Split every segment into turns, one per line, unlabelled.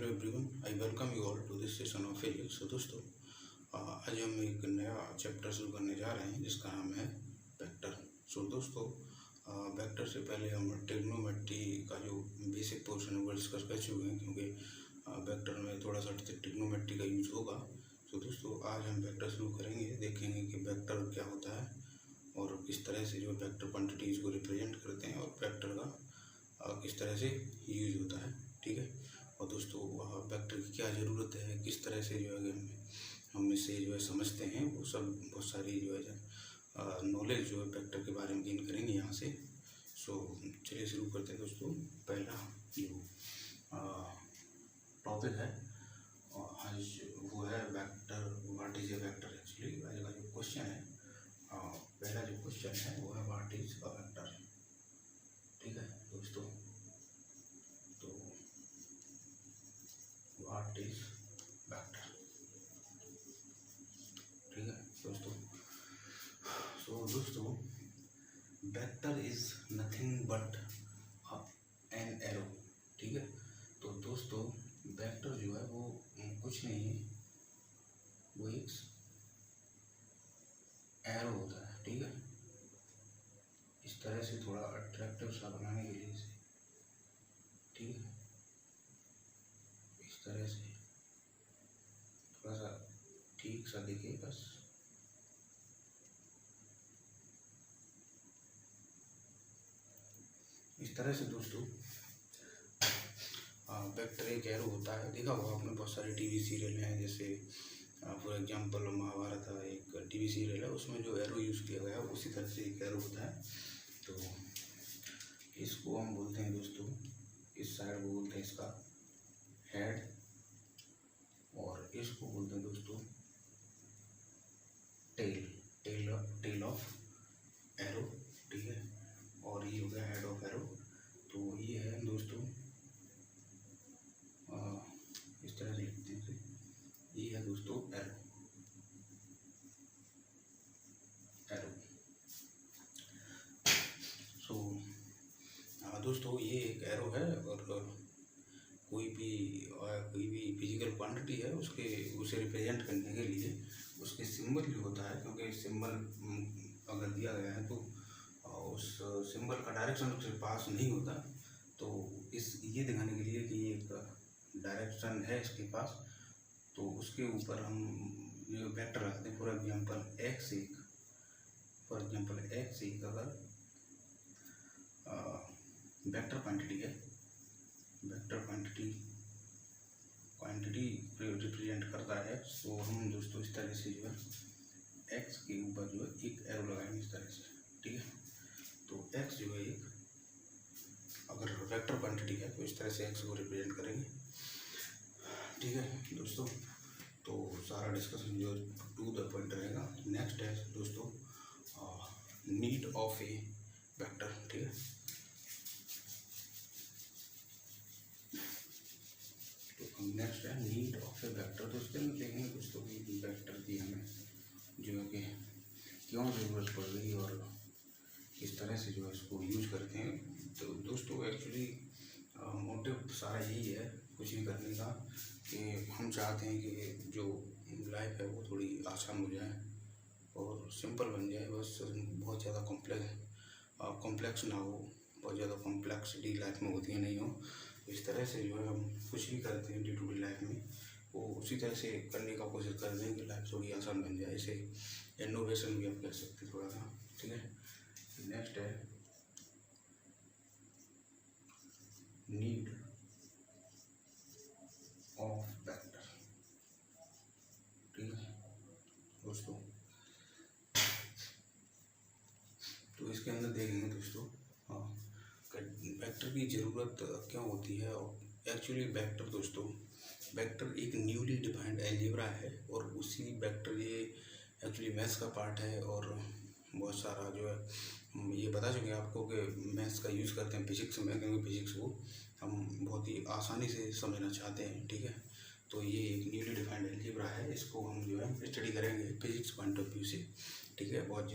Hello everyone, I welcome you all to this session of physics. तो दोस्तों, आज हम एक नया चैप्टर शुरू करने जा रहे हैं जिसका नाम है वेक्टर। सो दोस्तों, वेक्टर से पहले हम ट्रिग्नोमेट्री का जो बेसिक पोर्शन है वो डिस्कस कर चुके हैं, क्योंकि वेक्टर में थोड़ा सा ट्रिग्नोमेट्री का यूज होगा। तो दोस्तों, आज हम वेक्टर शुरू करेंगे, देखेंगे कि वेक्टर क्या होता है और किस तरह से जो वेक्टर क्वांटिटीज़ को रिप्रेजेंट करते हैं और वेक्टर का किस तरह से यूज होता है। ठीक है। और दोस्तों, वेक्टर की क्या ज़रूरत है, किस तरह से जो है हम इसे जो है समझते हैं, वो सब बहुत सारी जो है नॉलेज जो है वेक्टर के बारे में गेन करेंगे यहाँ से। सो चलिए शुरू करते हैं दोस्तों। पहला जो टॉपिक है आज वो है vector. What is a vector. Actually आज का जो क्वेश्चन है, पहला जो क्वेश्चन है वो है व्हाट इज अ वेक्टर। ठीक है दोस्तों, तो व्हाट इज वेक्टर। ठीक है दोस्तों। सो दोस्तों, vector is nothing but an arrow. ठीक है। तो दोस्तों, वेक्टर जो है वो कुछ नहीं है, वो एक एरो होता है। ठीक है। इस तरह से थोड़ा अट्रैक्टिव सा बनाने के लिए इसे, ठीक है, इस तरह से थोड़ा सा ठीक सा दिखे बस। इस तरह से दोस्तों वेक्टर एक एरो होता है। देखा होगा आपने, बहुत सारे टीवी सीरियल हैं, जैसे फॉर एग्जांपल महाभारत है, एक टीवी सीरियल है, उसमें जो एरो यूज़ किया गया है उसी तरह से एक एरो होता है। तो इसको हम बोलते हैं दोस्तों, इस साइड को बोलते हैं इसका हेड, और इसको बोलते हैं दोस्तों टेल। Tell of arrow. ठीक है। और ये हो गया हेड ऑफ एरो। तो ये है दोस्तों, इस तरह से लिखते हैं, ये है दोस्तों एरो। सो दोस्तों, ये एक एरो है, और कोई भी फिजिकल क्वांटिटी है उसे रिप्रेजेंट करने के लिए उसके सिंबल जो होता है, क्योंकि सिंबल अगर दिया गया है तो उस सिंबल का डायरेक्शन उसके पास नहीं होता, तो ये दिखाने के लिए कि एक डायरेक्शन है इसके पास, तो उसके ऊपर हम ये वेक्टर रखते हैं। फॉर एग्जांपल एक्स एक अगर वेक्टर क्वांटिटी है, वेक्टर क्वांटिटी रिप्रेजेंट करता है, तो हम दोस्तों इस तरह से जो है एक्स के ऊपर जो है एक एरो लगाएंगे इस तरह से। ठीक है। तो एक्स जो है एक अगर वेक्टर क्वांटिटी है तो इस तरह से एक्स को रिप्रेजेंट करेंगे। ठीक है दोस्तों। तो सारा डिस्कशन जो टू द पॉइंट रहेगा। नेक्स्ट है दोस्तों नीड ऑफ ए वेक्टर। ठीक है। तो नेक्स्ट है नीड ऑफ ए वेक्टर। दोस्तों देखेंगे दोस्तों कि वेक्टर की हमें जो है कि क्यों ज़रूरत पड़ रही और किस तरह से जो है इसको यूज करते हैं। तो दोस्तों एक्चुअली मोटिव सारा यही है कुछ भी करने का, कि हम चाहते हैं कि जो लाइफ है वो थोड़ी आसान हो जाए और सिंपल बन जाए, बस बहुत ज़्यादा कॉम्प्लेक्स ना हो, बहुत ज़्यादा कॉम्प्लेक्सिटी लाइफ में होती है नहीं हो। इस तरह से जो है हम कुछ भी करते हैं डे टू डे लाइफ में, वो उसी तरह से करने का कोशिश करते हैं कि लाइफ थोड़ी आसान बन जाए। इसे इनोवेशन भी आप कह सकते हैं थोड़ा सा। ठीक है। नेक्स्ट है नीड ऑफ वेक्टर। ठीक है दोस्तों। तो इसके अंदर देखेंगे दोस्तों वेक्टर की ज़रूरत क्यों होती है। और एक्चुअली वेक्टर एक न्यूली डिफाइंड अलजेब्रा है, और उसी वेक्टर ये एक्चुअली मैथ्स का पार्ट है, और बहुत सारा जो है ये बता चुके हैं आपको कि मैथ्स का यूज़ करते हैं फिजिक्स में, क्योंकि फिजिक्स को हम बहुत ही आसानी से समझना चाहते हैं। ठीक है। तो ये एक न्यूली डिफाइंड अलजेब्रा है, इसको हम जो है स्टडी करेंगे फिजिक्स पॉइंट ऑफ व्यू से। ठीक है। बहुत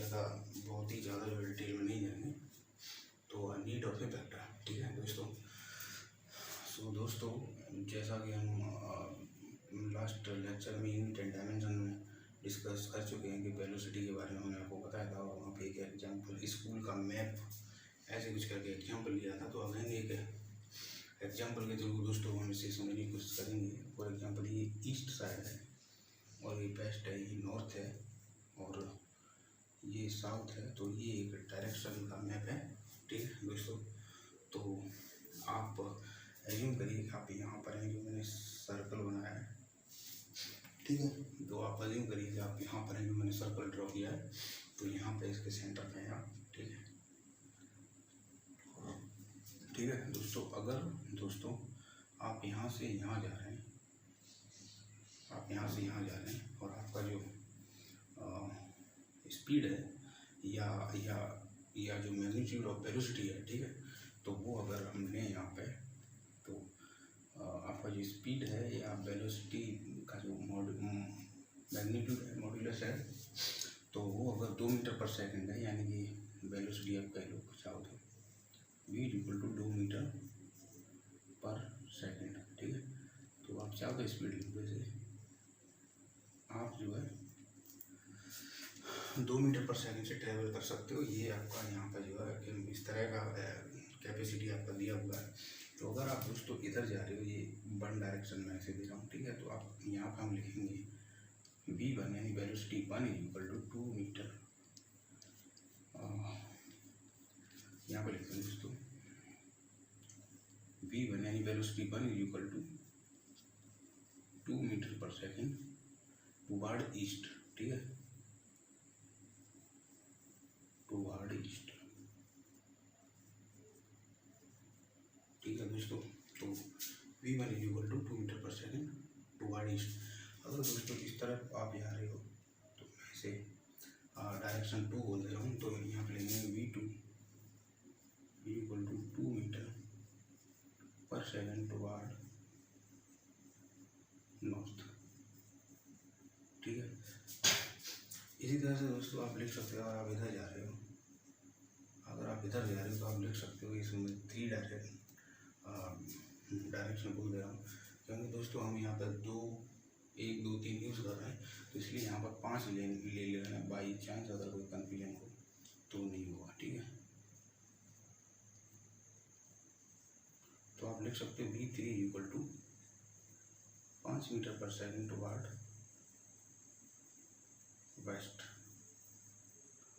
ही ज़्यादा जो डिटेल में नहीं जाएंगे। तो नीड ऑफ ए वेक्टर। ठीक है दोस्तों। सो दोस्तों, जैसा कि हम लास्ट लेक्चर में यूनिट एंड डायमेंशन में डिस्कस कर चुके हैं कि वेलोसिटी के बारे में मैंने आपको बताया था, और वहाँ पे एक एग्जांपल स्कूल का मैप ऐसे कुछ करके एग्जांपल लिया था। तो अगेन एक एग्जांपल के थ्रू दोस्तों हम इसे समझने की कोशिश करेंगे। फॉर एग्जांपल ये ईस्ट साइड है और ये वेस्ट है, ये नॉर्थ है और ये साउथ है। तो ये एक डायरेक्शन का मैप है, ठीक है दोस्तों। तो आप एज्यूम करिए आप यहाँ पर हैं, जो मैंने सर्कल बनाया है, ठीक है। तो आप एज्यूम करिए कि आप यहाँ पर हैं, जो मैंने सर्कल ड्रॉ किया है। तो यहाँ पे इसके सेंटर पे हैं आप, ठीक है, ठीक है दोस्तों। अगर दोस्तों आप यहाँ से यहाँ जा रहे हैं, आप यहाँ से यहाँ जा रहे हैं और आपका जो स्पीड है या जो मैग्नीट्यूड ऑफ वेलोसिटी है, ठीक है, तो वो अगर हम लें यहाँ पे, तो आपका जो स्पीड है या वेलोसिटी का जो मैग्नीट्यूड है, मॉड्यूलस है, तो वो अगर 2 मीटर पर सेकंड है, यानी कि वेलोसिटी आप कह लो चाहो तो v इक्वल टू 2 मीटर पर सेकंड, ठीक है। तो आप चाहो तो स्पीड लिख दो, जैसे आप जो है 2 मीटर पर सेकंड से ट्रेवल कर सकते हो। ये आपका यहाँ पर जो है इस तरह का कैपेसिटी आपका दिया हुआ है। तो अगर आप दोस्तों इधर जा रहे हो, ये वन डायरेक्शन में ऐसे दे रहा हूँ, ठीक है, तो आप यहाँ पर हम लिखेंगे v1 यानी वेलोसिटी 1 इक्वल टू 2 मीटर, यहाँ पर लिखते हैं दोस्तों v1 यानी वेलोसिटी 1 इक्वल टू 2 मीटर पर सेकेंड टुवार्ड ईस्ट, ठीक है, टुवार्ड ईस्ट, ठीक है दोस्तों। तो v1 इक्वल टू 2 मीटर पर सेकेंड टुवार्ड ईस्ट। अगर दोस्तों इस तरफ आप जा रहे हो, तो मैं इसे डायरेक्शन 2 बोल दे रहा हूँ। तो यहाँ पे लेंगे v2 इक्वल टू 2 मीटर पर सेकेंड टुवार्ड नॉर्थ, ठीक है। इसी तरह से दोस्तों आप लिख सकते हो, अगर आप इधर जा रहे हो, अगर आप इधर जा रहे हो तो आप लिख सकते हो इसमें 3 डायरेक्शन बोल दे रहा हूँ, क्योंकि दोस्तों हम यहाँ पर 1 2 3 यूज़ कर रहे हैं, तो इसलिए यहाँ पर 5 ले रहे हैं, बाई चांस अगर कोई कन्फ्यूजन हो तो नहीं होगा, ठीक है। तो आप लिख सकते हो v3 इक्वल टू 5 मीटर पर सेकेंड टुवार्ड वेस्ट।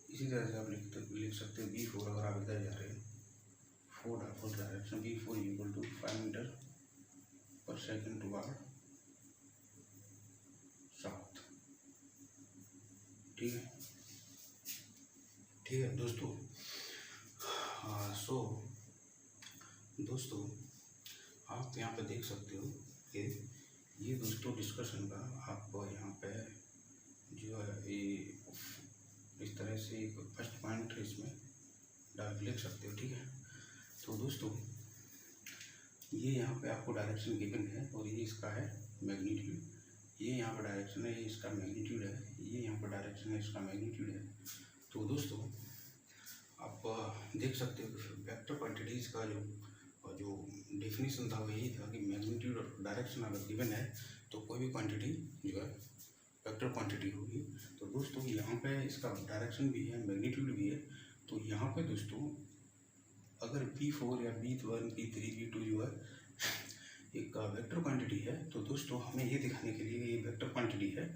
इसी तरह से आप लिख सकते हो v4, अगर आप इधर जा रहे हैं 4 direction, v4 equal to 5 metre पर सेकेंड टुवार्ड साउथ, ठीक है, ठीक है दोस्तों। सो दोस्तों आप यहाँ पे देख सकते हो कि ये दोस्तों डिस्कशन का आप यहाँ पे जो है ये इस तरह से एक फर्स्ट पॉइंट इसमें लिख सकते हो, ठीक है। तो दोस्तों ये यहाँ पे आपको डायरेक्शन गिवन है और ये इसका है मैग्नीट्यूड, ये यहाँ पर डायरेक्शन है, ये इसका मैग्नीट्यूड है, ये यहाँ पर डायरेक्शन है, इसका मैग्नीट्यूड है। तो दोस्तों आप देख सकते हो कि वेक्टर क्वांटिटीज़ का जो डेफिनेशन था वो यही था कि मैग्नीट्यूड और डायरेक्शन अगर गिवन है तो कोई भी क्वांटिटी जो है वेक्टर क्वांटिटी होगी। तो दोस्तों यहाँ पे इसका डायरेक्शन भी है, मैग्नीट्यूड भी है। तो यहाँ पे दोस्तों अगर v4 या v1 v3 v2 जो है एक वेक्टर क्वांटिटी है, तो दोस्तों हमें ये दिखाने के लिए ये वेक्टर क्वांटिटी है,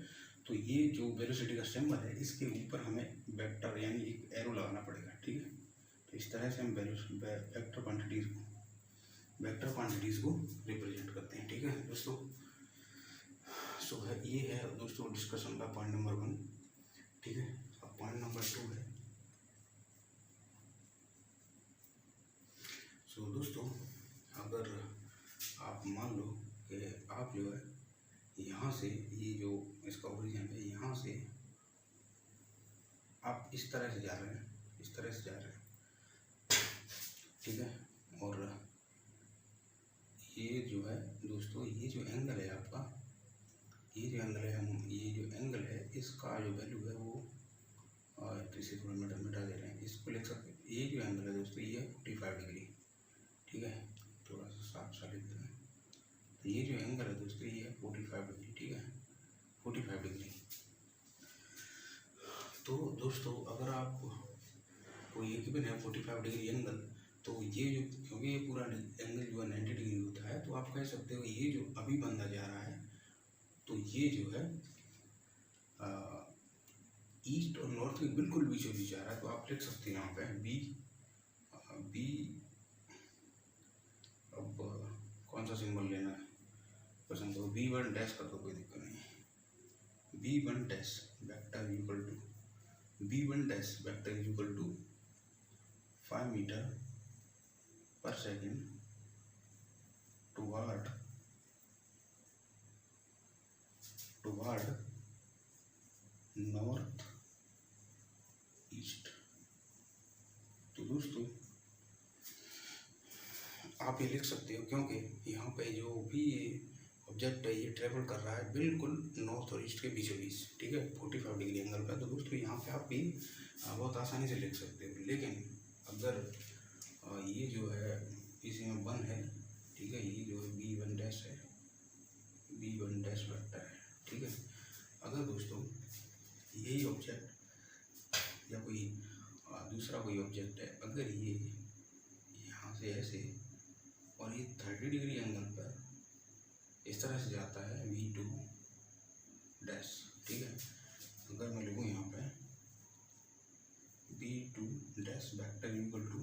तो ये जो वेलोसिटी का सिंबल है इसके ऊपर हमें वेक्टर यानी एक एरो लगाना पड़ेगा, ठीक है। तो इस तरह से हम वेक्टर क्वांटिटीज़ को रिप्रेजेंट करते हैं, ठीक है दोस्तों। सो है ये है दोस्तों डिस्कशन का पॉइंट नंबर 1, ठीक है। अब पॉइंट नंबर 2 है। सो दोस्तों अगर आप मान लो कि आप जो है यहाँ से ये जो इसका ओरिजिन है, यहाँ से आप इस तरह से जा रहे हैं, इस तरह से जा रहे हैं, ठीक है। और ये जो है दोस्तों ये जो एंगल है आपका, ये जो एंगल है, हम ये जो एंगल है इसका जो वैल्यू है वो तो इसे थोड़ा मिटा दे रहे हैं, इसको लिख सकते हैं। ये जो एंगल है दोस्तों ये 45 डिग्री, ठीक है। थोड़ा सा साफ सा लिख दें, तो ये जो एंगल है दोस्तों ये है 45 डिग्री, ठीक है, 45 डिग्री। तो दोस्तों अगर आप को ये गिवन है 45 डिग्री एंगल, तो ये जो क्योंकि ये पूरा एंगल जो है 90 डिग्री होता है, तो आप कह सकते हो ये जो अभी बनता जा रहा है, तो ये जो है ईस्ट और नॉर्थ के बिल्कुल बीचों बीच आ रहा है। तो आप लिख सकते हैं यहाँ पे बी अब कौन सा सिंबल लेना है पसंद हो, B1 डैश कर दो, कोई दिक्कत नहीं। B1 dash vector equal to B1 dash vector equal to 5 metre पर सेकेंड टुवार्ड नॉर्थ ईस्ट। तो दोस्तों आप ये लिख सकते हो क्योंकि यहाँ पे जो भी ऑब्जेक्ट है ये ट्रेवल कर रहा है बिल्कुल नॉर्थ और ईस्ट के बीचों बीच, ठीक है, 45 डिग्री एंगल पर। तो दोस्तों यहाँ पे आप भी बहुत आसानी से लिख सकते हो। लेकिन अगर ये जो है इसमें 1 है, ठीक है, ये जो है B1 डैश है, B1 डैश वेक्टर है, ठीक है। अगर दोस्तों यही ऑब्जेक्ट या कोई दूसरा कोई ऑब्जेक्ट है, अगर ये यहाँ से ऐसे और ये 30 डिग्री एंगल पर इस तरह से जाता है V2 डैश, ठीक है। अगर मैं लिखूँ यहाँ पे B2 dash vector equal to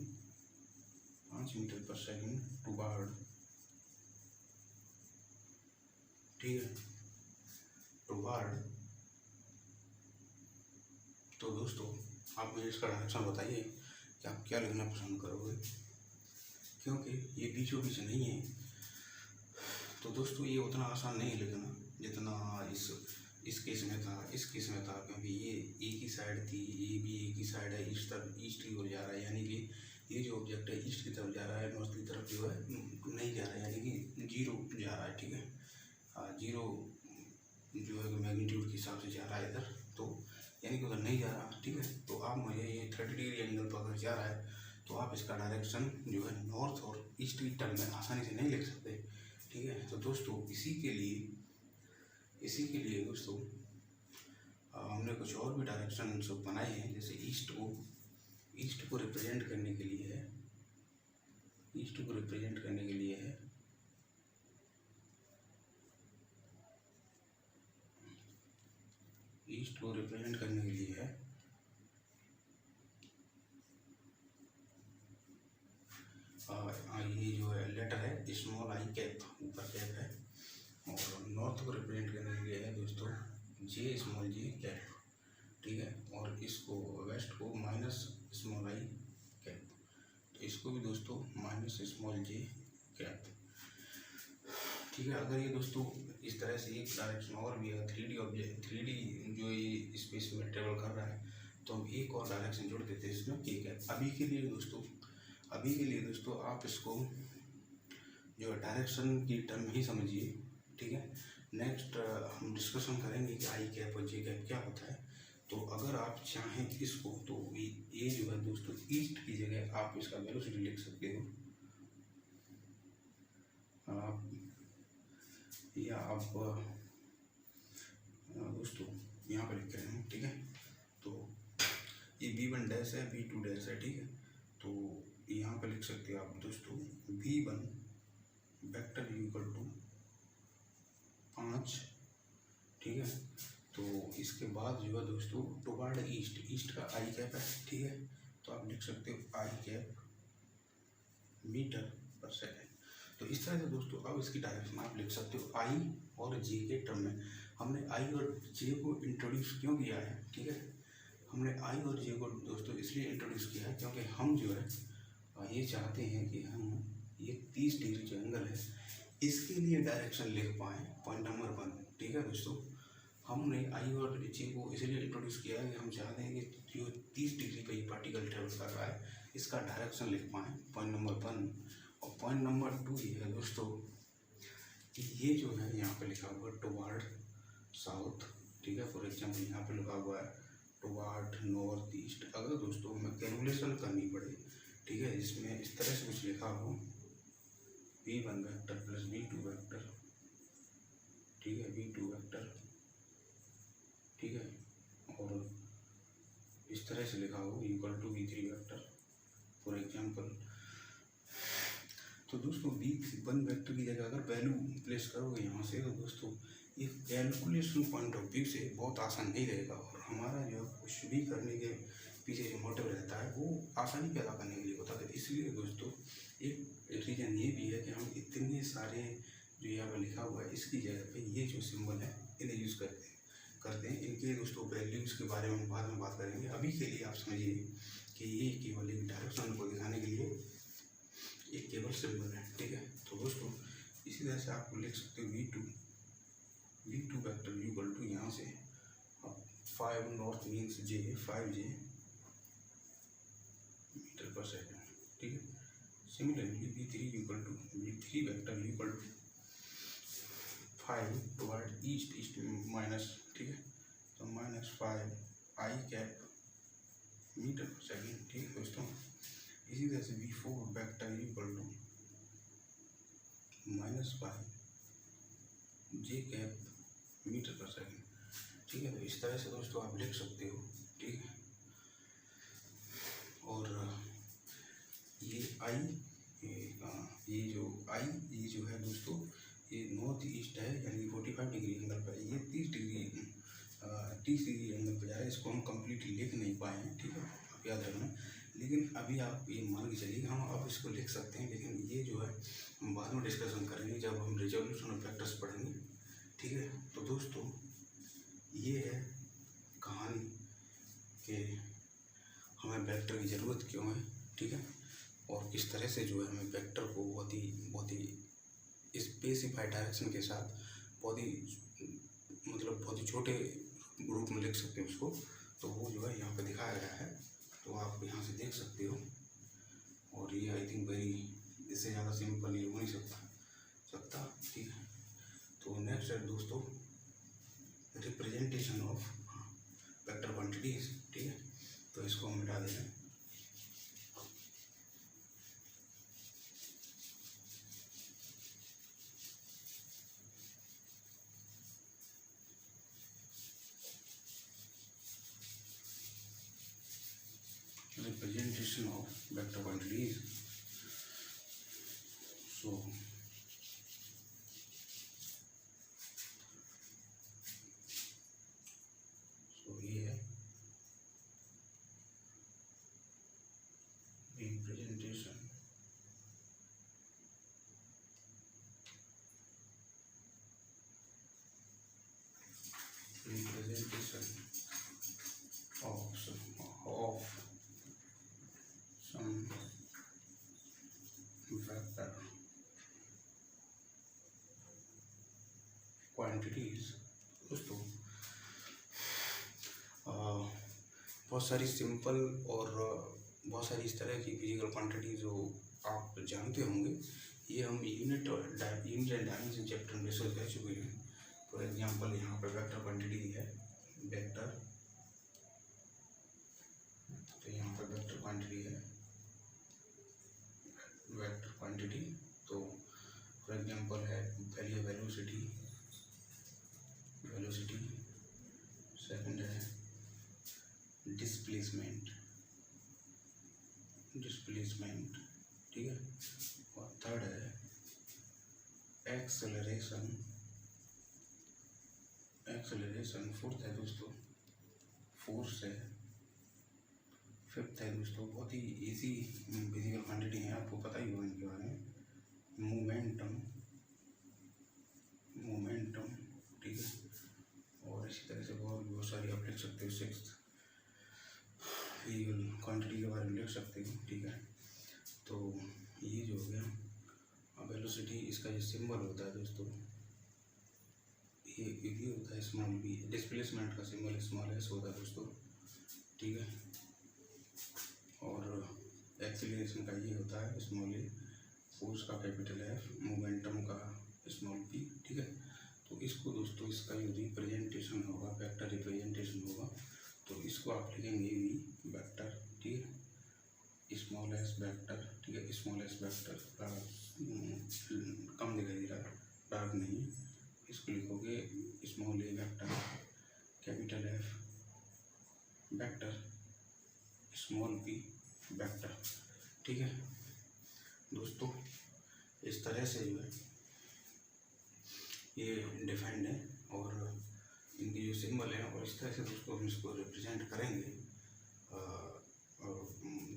5 metre पर सेकेंड टुवार्ड, ठीक है, टुवार्ड। तो दोस्तों आप मुझे इसका डायरेक्शन बताइए कि आप क्या लिखना पसंद करोगे, क्योंकि ये बीचों बीच नहीं है। तो दोस्तों ये उतना आसान नहीं लिखना जितना इस केस में था, इस केस में था, क्योंकि ये एक ही साइड थी, ये भी एक ही साइड है, ईस्ट की ओर जा रहा है, यानी कि ये जो ऑब्जेक्ट है ईस्ट की तरफ जा रहा है, नॉर्थ की तरफ जो है नहीं जा रहा है, यानी कि 0 जा रहा है, ठीक है, 0 जो है मैग्नीट्यूड के हिसाब से जा रहा है इधर, तो यानी कि उधर नहीं जा रहा, ठीक है। तो आप मुझे ये 30 डिग्री एंगल पर अगर जा रहा है तो आप इसका डायरेक्शन जो है नॉर्थ और ईस्ट की टर्म में आसानी से नहीं लिख सकते, ठीक है। तो दोस्तों इसी के लिए दोस्तों हमने कुछ और भी डायरेक्शन सब बनाए हैं, जैसे ईस्ट को रिप्रेजेंट करने के लिए है, ईस्ट को रिप्रेजेंट करने के लिए है ईस्ट को रिप्रेजेंट करने के लिए है ये जो है लेटर है स्मॉल आई कैप, ऊपर कैप है, और नॉर्थ को रिप्रेजेंट करने के लिए है दोस्तों J स्मॉल J कैप, ठीक है, और इसको वेस्ट को माइनस स्मॉल आई कैप, तो इसको भी दोस्तों माइनस स्मॉल J कैप, ठीक है। अगर ये दोस्तों इस तरह से एक डायरेक्शन और भी है 3D ऑब्जेक्ट, 3D जो ये स्पेस में ट्रेवल कर रहा है, तो हम एक और डायरेक्शन जोड़ देते हैं इसमें, ठीक है। अभी के लिए दोस्तों आप इसको जो डायरेक्शन की टर्म ही समझिए, ठीक है। नेक्स्ट हम डिस्कशन करेंगे कि आई कैप और जे कैप क्या होता है। तो अगर आप चाहें इसको, तो ये जो है दोस्तों ईस्ट की जगह आप इसका वेलोसिटी लिख सकते हो, या आप दोस्तों यहाँ पर लिख रहे हैं, ठीक है। तो ये B1 डैश है, B2 डैश है, ठीक है। तो यहाँ पर लिख सकते हो आप दोस्तों B1 वेक्टर इक्वल टू 5, ठीक है। तो इसके बाद जो है दोस्तों टुवार्ड ईस्ट का आई कैप है, ठीक है। तो आप लिख सकते हो आई कैप मीटर पर सेकेंड। तो इस तरह से दोस्तों अब इसकी डायरेक्शन आप लिख सकते हो आई और जे के टर्म में। हमने आई और जे को इंट्रोड्यूस क्यों किया है, ठीक है, हमने आई और जे को दोस्तों इसलिए इंट्रोड्यूस किया है क्योंकि हम जो है ये चाहते हैं कि हम ये 30 डिग्री जो एंगल है इसके लिए डायरेक्शन लिख पाएँ, पॉइंट नंबर 1, ठीक है दोस्तों। हमने आई और जे को इसलिए इंट्रोड्यूस किया है कि हम चाहते हैं कि जो 30 डिग्री पर ये पार्टिकल ट्रेवल कर रहा है इसका डायरेक्शन लिख पाएँ, पॉइंट नंबर 1। और पॉइंट नंबर 2 ये है दोस्तों, ये जो है यहाँ पे लिखा हुआ है टुवार्ड साउथ, ठीक है। फॉर एग्जाम्पल यहाँ पे लिखा हुआ है टुवार्ड नॉर्थ ईस्ट। अगर दोस्तों हमें कैलकुलेशन करनी पड़े, ठीक है, इसमें इस तरह से कुछ लिखा हो B1 vector plus B2 vector ठीक है, v2 वेक्टर, ठीक है, और इस तरह से लिखा हो equal to v3 vector for example. तो दोस्तों v1 वेक्टर की जगह अगर वैल्यू प्लेस करोगे यहाँ से तो दोस्तों ये कैलकुलेशन पॉइंट ऑफ व्यू से बहुत आसान नहीं रहेगा, और हमारा जो कुछ भी करने के पीछे जो मोटिव रहता है वो आसानी पैदा करने के लिए होता है। इसलिए दोस्तों एक रीज़न ये भी है कि हम इतने सारे जो यहाँ पर लिखा हुआ है इसकी जगह पे ये जो सिंबल है इन्हें यूज़ करते हैं। इनके दोस्तों वैल्यूज़ के बारे में बाद में बात करेंगे। अभी के लिए आप समझिए कि ये केवल एक डायरेक्शन को दिखाने के लिए एक केवल सिंबल है, ठीक है। तो दोस्तों इसी तरह से आप लिख सकते हो v2 वेक्टर इक्वल टू यहाँ से 5 north means j 5j metre पर सेकेंड, ठीक है। Similarly v3 vector equal to 5 toward east minus, ठीक है, तो -5 i कैप मीटर पर सेकेंड, ठीक है दोस्तों। इसी तरह से v4 vector equal to -5 j cap metre पर सेकेंड, ठीक है। तो इस तरह से दोस्तों आप लिख सकते हो, ठीक है। और ये ये जो है दोस्तों ये नॉर्थ ईस्ट है, यानी 45 डिग्री एंगल पर, ये 30 डिग्री एंगल पर जा रहा है। इसको हम कम्प्लीटली लिख नहीं पाए हैं, ठीक है, आप याद रखना। लेकिन अभी आप ये मान के चलिए हम अब इसको लिख सकते हैं, लेकिन ये जो है हम बाद में डिस्कशन करेंगे जब हम रिजोल्यूशन ऑफ वेक्टर्स पढ़ेंगे, ठीक है। तो दोस्तों ये है कहानी कि हमें वेक्टर की ज़रूरत क्यों है, ठीक है, और किस तरह से जो है हमें वेक्टर को बहुत ही स्पेसिफाइड डायरेक्शन के साथ बहुत ही छोटे रूप में लिख सकते हैं उसको। तो वो जो है यहाँ पे दिखाया गया है, तो आप यहाँ से देख सकते हो। और ये आई थिंक इससे ज़्यादा सिंपल ये हो नहीं सकता, ठीक है। तो नेक्स्ट है दोस्तों रिप्रेजेंटेशन ऑफ वेक्टर क्वांटिटीज, ठीक है। तो इसको हम मिटा देंगे। Representation of vector quantities. So ये है representation of some vector quantities। दोस्तों बहुत सारी सिंपल और बहुत सारी इस तरह की फिजिकल क्वांटिटी जो आप जानते होंगे, ये हम यूनिट एंड डायमेंशन चैप्टर में डिस्कस कर चुके हैं। फॉर एग्जांपल यहाँ पर वेक्टर क्वांटिटी है, वेक्टर, तो यहाँ पर वेक्टर क्वांटिटी है, वेक्टर क्वांटिटी। तो फॉर एग्जांपल है पहली वेलोसिटी, सेकंड है डिस्प्लेसमेंट, ठीक है, और थर्ड है एक्सेलरेशन, फोर्थ है दोस्तों फोर्स है, फिफ्थ है दोस्तों बहुत ही इजी फिजिकल क्वांटिटी है, आपको पता ही होगा इनके बारे में, मोमेंटम, ठीक है। और इसी तरह से बहुत सारी आप लिख सकते हो। सिक्स्थ फिजिकल क्वांटिटी के बारे में लिख सकते हो, ठीक है। तो ये जो हो गया वेलोसिटी, इसका जो सिंबल होता है दोस्तों ये होता है स्मॉल बी, डिस्प्लेसमेंट का सिंबल स्मॉल एस होता है दोस्तों, ठीक है। और एक्सीलरेशन का ये होता है स्मॉल ए, फोर्स का कैपिटल एफ, मोमेंटम का स्मॉल पी, ठीक है। तो इसको दोस्तों इसका जो रिप्रेजेंटेशन होगा, वेक्टर रिप्रेजेंटेशन होगा, तो इसको आप लिखेंगे वी वेक्टर, ठीक है, स्मॉल एस वेक्टर, ठीक है, स्मॉल एस वेक्टर कम दिखाई दे रहा, डार्क नहीं, इसको इसको लिखोगे small A vector capital F vector small p vector. ठीक है दोस्तों, इस तरह से जो है ये डिफाइंड है और इनकी जो सिंबल है, और इस तरह से दोस्तों हम इसको रिप्रेजेंट करेंगे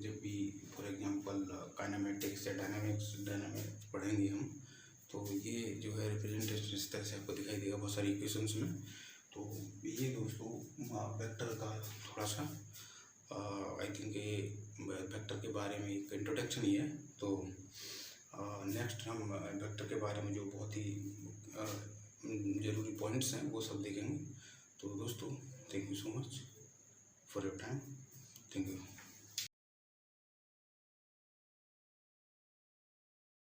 जब भी फॉर एग्जांपल काइनेमेटिक्स या डायनामिक्स पढ़ेंगे हम, तो ये जो है रिप्रेजेंटेशन इस तरह से आपको दिखाई देगा बहुत सारी इक्वेशंस में। तो ये दोस्तों वेक्टर का थोड़ा सा आई थिंक ये वेक्टर के बारे में एक इंट्रोडक्शन ही है। तो नेक्स्ट हम वेक्टर के बारे में जो बहुत ही ज़रूरी पॉइंट्स हैं वो सब देखेंगे। तो दोस्तों thank you so much for your time. Thank you.